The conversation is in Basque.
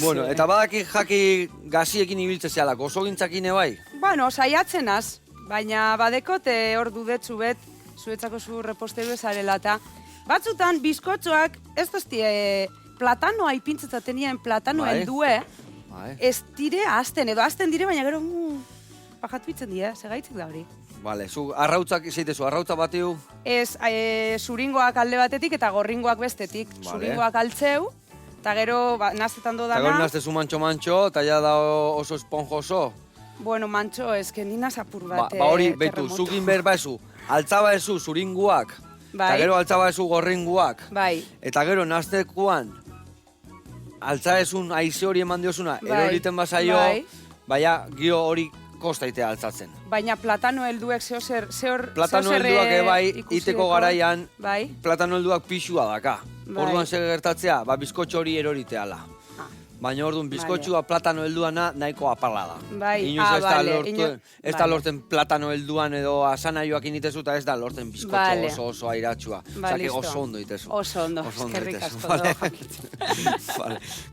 Bueno, eta badaki jaki gaziekin ibiltze zehalak, oso gintzakin bai? Bueno, saiatzen az, baina badekot hor dudetzu bet, zuetzako zu reposteru ezarela eta batzutan bizkotxoak ez doztie platanoa ipintzetzaten nien platano Bai. heldue, Bai. ez dire azten, edo azten dire, baina gero pajatu itzen die, segaitzek da hori. Vale, zu arrautzak zeitezu, arrautza batiu? Ez, zuringoak alde batetik eta gorringoak bestetik. Vale. Zuringoak altzeu, eta gero naztetan Eta gero dodana. naztezu mantxo-mantxo, eta ja da oso esponjoso. Bueno, mantxo, eske nina zapur bat. Hori, betu, zugin behar ezu, altzaba ezu zuringuak, eta Bai. gero altzaba ezu gorringuak, Bai, eta gero naztekuan, altza ezun aize hori eman diozuna, Bai. eroriten bazaio, Bai. baina gio hori kostaitea altzatzen. baina platano helduek zehor Platano helduak bai, iteko garaian, Bai, platano helduak pixua daka. Bai. Orduan zer gertatzea, bizkotxo hori eroriteala. Baina orduan bizkotxua platano helduana nahiko apala da. Bai, Inoiz vale, ez da vale. lorten platano helduan edo asanaioak initezu eta ez da lorten bizkotxo Vale. oso airatxua. Ba, Osake listo. oso ondo itezu. Oso ondo, Oso ondo eskerrik itezu, asko. vale. do. Vale.